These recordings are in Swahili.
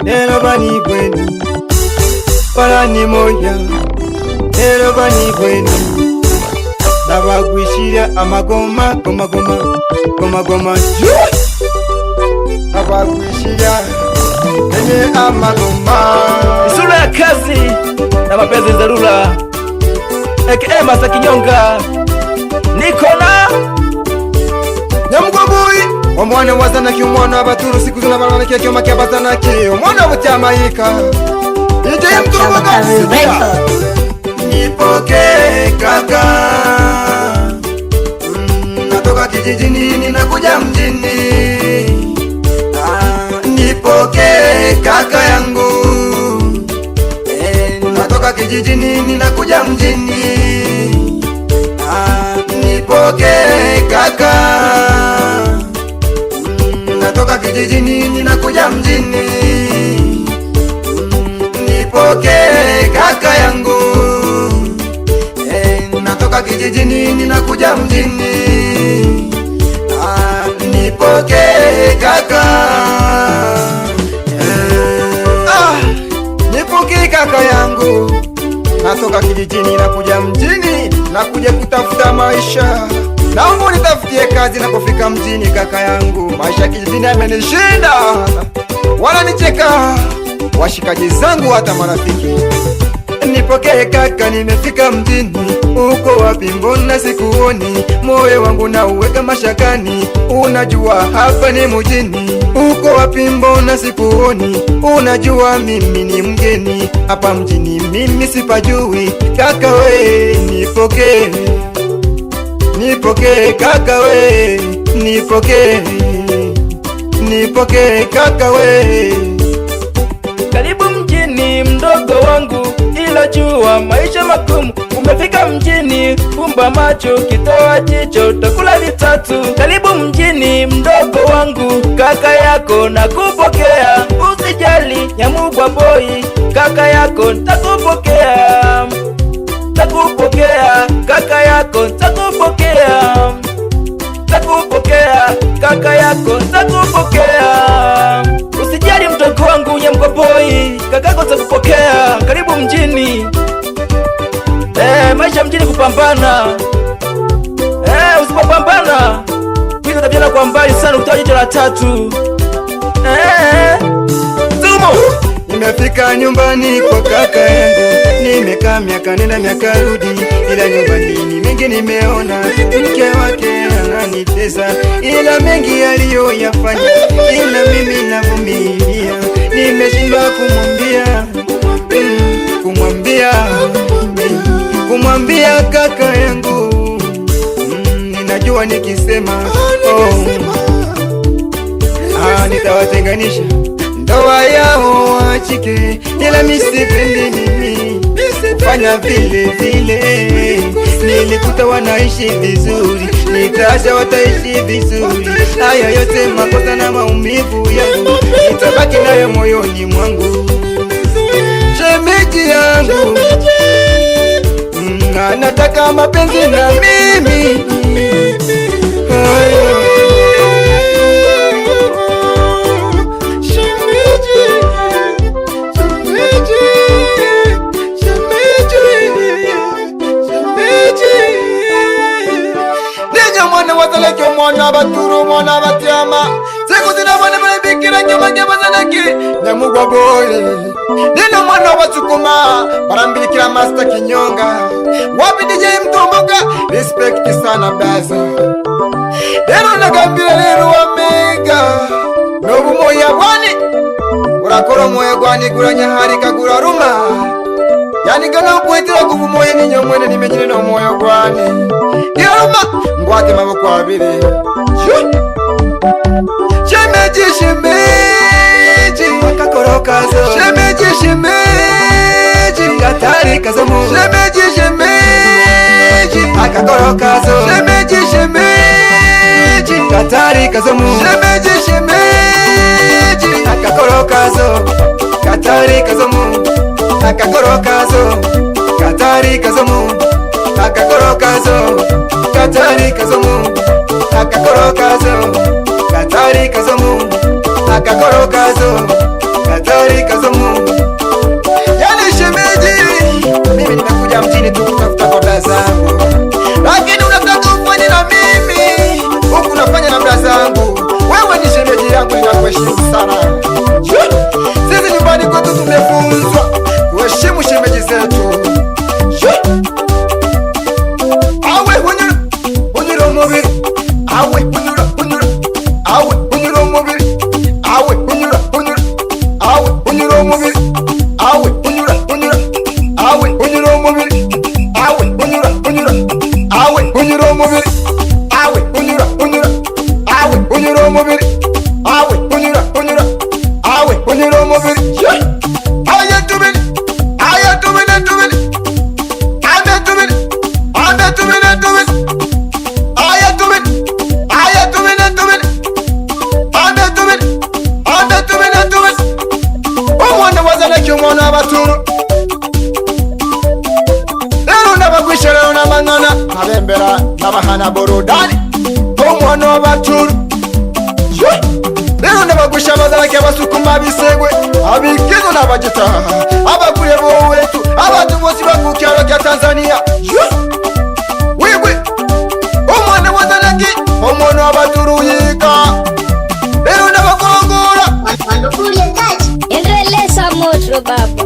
lelo bani kwenu parani moya lelo bani kwenu nabagwishira amagoma goma goma goma goma nabagwishira enye amagoma sura ya kazi na mapenzi dharura aka Master Kinyonga Nikola Nyamugwabuyi omwana wazanaki umwana abaturu siku zina baranaki akyo make bazanaki umwana butyamayika ite mturuga nipoke kaka natoka kijijini ninakuja mjini nipoke kaka yangu natoka kijijini ninakuja mjini nipoke kaka natoka kijijini ninakuja mjini nipoke kaka yangu natoka kijijini ninakuja mjini nipoke kaka nipoke kaka yangu natoka kijijini nakuja mjini nakuja kutafuta maisha naomba nitafutie kazi na kufika mjini kaka yangu maisha kijijini yamenishinda wananicheka washikaji zangu hata marafiki nipokee kaka nimefika mjini uko wapi mbona sikuoni moyo wangu na uweka mashakani unajua hapa ni mjini uko wapi mbona sikuoni unajua mimi ni mgeni hapa mjini mimi sipajui kaka we nipokee nipokee kaka we nipokee kaka we karibu mjini mdogo wangu ila jua maisha magumu umefika mjini fumba macho kitoa jicho takula litatu karibu mjini mdogo wangu kaka yako nakupokea usijali Nyamugwaboyi kaka yako takupokea kaka yako takupokea kaka yako takupokea usijali mdogo wangu Nyamugwaboyi kakako takupokea karibu mjini maisha mjini kupambana usipopambana hizo tabiana kwa mbali sana kutoa jicho la tatu Zumo nimefika nyumbani kwa kaka yangu nimekaa miaka nenda miaka rudi ila nyumbani ni mengi nimeona mke wake ananitesa ila mengi aliyoyafanya ila mimi navumilia nimeshindwa kumwambia kaka yangu ninajua nikisema nitawatenganisha ndoa yao wachike ila misipendi mimi kufanya vile nilikuta wanaishi vizuri nitaacha wataishi vizuri haya yote makosa na maumivu yangu nitabaki nayo moyoni mwangu shemeji yangu anataka mapenzi na mimi mwana baturu mwana batyama siku zina mwana balibikira nyama nyama zanaki Nyamugwaboyi nino mwana watsukuma barambikira Master Kinyonga wapi DJ Mtomboka respect sana baza lero nagambira lero wamega nobu moya gwani urakora moya gwani guranya hari kagura ruma yani gana kwetera kuvumoye ninyo mwene nimenyene no moyo gwani iruma ngwate maboko abiri shemeji akakorokazo shemeji katari kazomu shemeji akakorokazo shemeji katari kazomu shemeji akakorokazo katari kazomu akakorokazo katari kazomu akakorokazo katari kazomu akakorokazo katari kazomu akakorokazo kadhalika za Mungu. Yani shemeji, mimi nimekuja mjini tu kutafuta koda zangu, lakini unataka ufanye na mimi huku unafanya na mda zangu. Wewe ni shemeji yangu, ninakuheshimu sana. Sisi nyumbani kwetu tumefunzwa kuheshimu shemeji zetu. Awe hunyura mubiri, awe hunyura, awe hunyura mubiri, awe hunyura, awe hunyura mubiri, awe hunyura, awe hunyura mubiri, awe hunyura, awe hunyura mubiri, awe hunyura, awe hunyura mubiri, awe hunyura, awe hunyura mubiri. Umwana w'abaturu rero ndabagwisha rero n'amanyana abembera n'abahana borodani. Umwana w'abaturu rero ndabagwisha bazarake abasukuma bisegwe abikizo n'abagitaha abagure bowetu abantu bose bakukyalo kya Tanzania. Wewe umwana wazanaki umwana w'abaturu yika rero ndabagongora moto baba.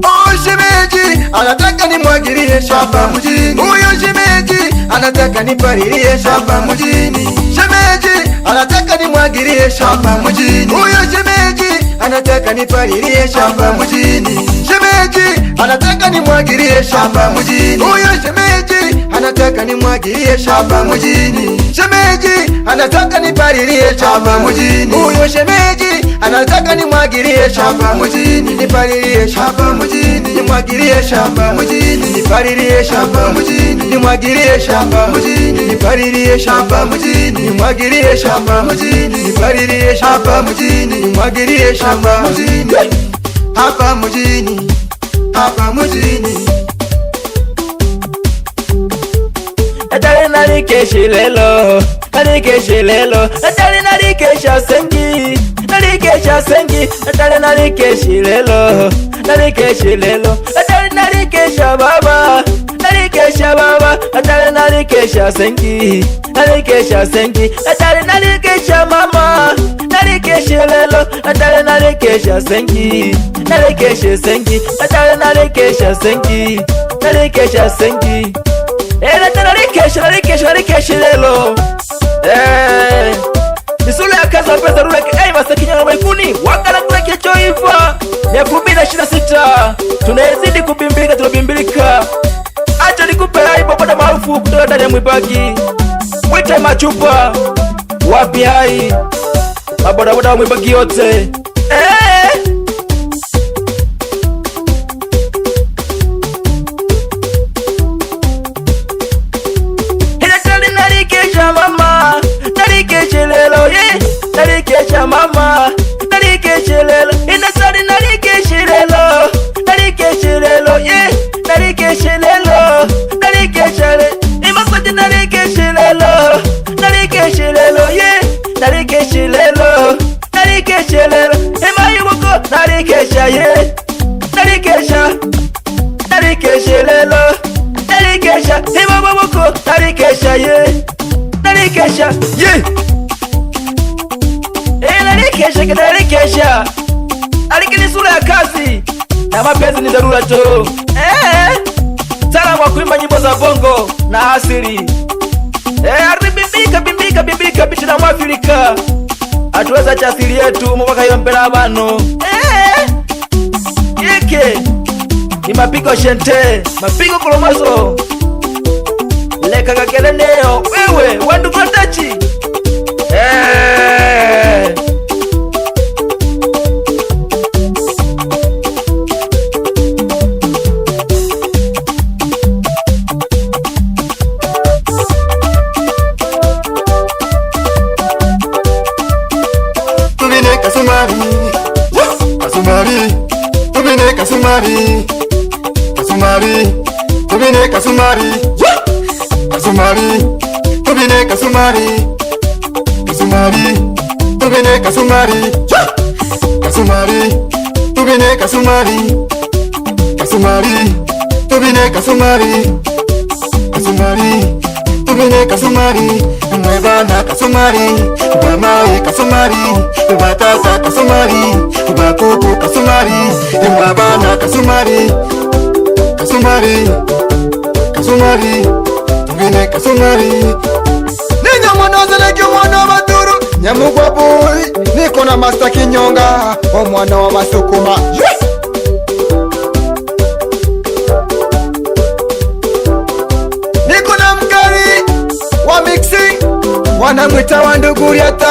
Oh shemeji, anataka nimwagilie shamba mjini. Huyo shemeji anataka nipalilie shamba mjini. Shemeji anataka nimwagilie shamba mjini. Huyo shemeji anataka nipalilie shamba mjini. Shemeji anataka nimwagilie shamba mjini. Huyo shemeji anataka nimwagilie shamba mjini. Shemeji anataka nipalilie shamba mjini. Huyo shemeji anataka nimwagilie shamba mjini. Nipalilie shamba mjini, nimwagilie shamba mjini. Nipalilie shamba mjini, nimwagilie shamba mjini. Nipalilie shamba mjini, nimwagilie shamba mjini. Nipalilie shamba mjini, nimwagilie shamba mjini. Hapa mjini, hapa mjini. Atari narikeshi lelo, narikeshi lelo, atari narikesha sengi, narikesha sengi, atari narikeshi lelo, narikeshi lelo, atari narikesha baba, narikesha baba, atari narikesha sengi, narikesha sengi, atari narikesha mama, narikeshi lelo, atari narikesha sengi, narikesha sengi, atari narikesha sengi, narikesha sengi. Narikeshi lelo Nisule ya kazi wa pesa rula kiaima sekinyana waikuni wakala kuna kecho ifa ya 2026. Tunayezidi kubimbilika, tunabimbilika. Acha nikupe haibo boda maarufu kutoka ndani ya Mwibagi. Mwite machupa wapi hai maboda boda wa Mwibagi yote. Mama, narikeshi lelo, yeah. Narikeshi mama, narikeshi lelo. Inasari narikeshi lelo, narikeshi lelo, yeah. Narikeshi lelo, narikeshi lelo. Imakwati narikeshi lelo, narikeshi lelo, yeah. Narikeshi lelo, narikeshi lelo. Imayuko narikeshi, yeah. Narikeshi, narikeshi lelo, narikeshi. Imabuko narikeshi, yeah. Narikesha, yeah. Narikesha, narikesha. Alikini sura ya kazi na mapenzi ni dharura tu. Salamu wa kuimba nyimbo za bongo na asili. Bimbika, bimbika, bichi na Mwafrika. Atuweza cha asili yetu, mwaka hiyo mpela abano. Yeke ni mapigo shente, mapigo kolomazo. Leka kakele neo, wewe, wandu kondachi. Tubine kasumari, kasumari. Tubine kasumari, kasumari. Tubine kasumari, kasumari. Tubine kasumari, kasumari. tubine Kasumari, Kasumari, tubine Kasumari, Kasumari, tubine Kasumari, Kasumari, tubine Kasumari, mwebana Kasumari, bamae Kasumari, batata Kasumari, bakuku Kasumari, mwabana Kasumari, Kasumari, Kasumari, tubine Kasumari. Ninyo mwana zaleke mwana baturu, Nyamugwa boy, niko na Master Kinyonga, omwana wa Masukuma. Yes! Niko na Mkari wa mixing, wanamwita wa Nduguri Atachi,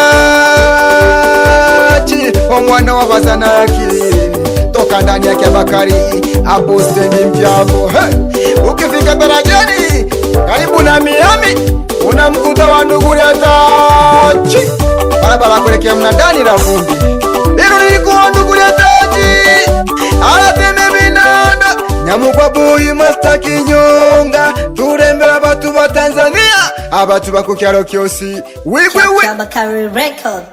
omwana wa Bazanaki, toka ndani yake Bakari, abose ni mjabo. Hey! Ukifika darajani, karibu na Miami, unamkuta wa Nduguri Atachi, barabara kuelekea mnadani la vumbi. Lilo nilikuwa Nduguri Atachi, alateme minanda, Nyamugwa boy Master Kinyonga, turembera abatu ba Tanzania, abatu bakukyalo kyosi. Wigwe. Bakari Record.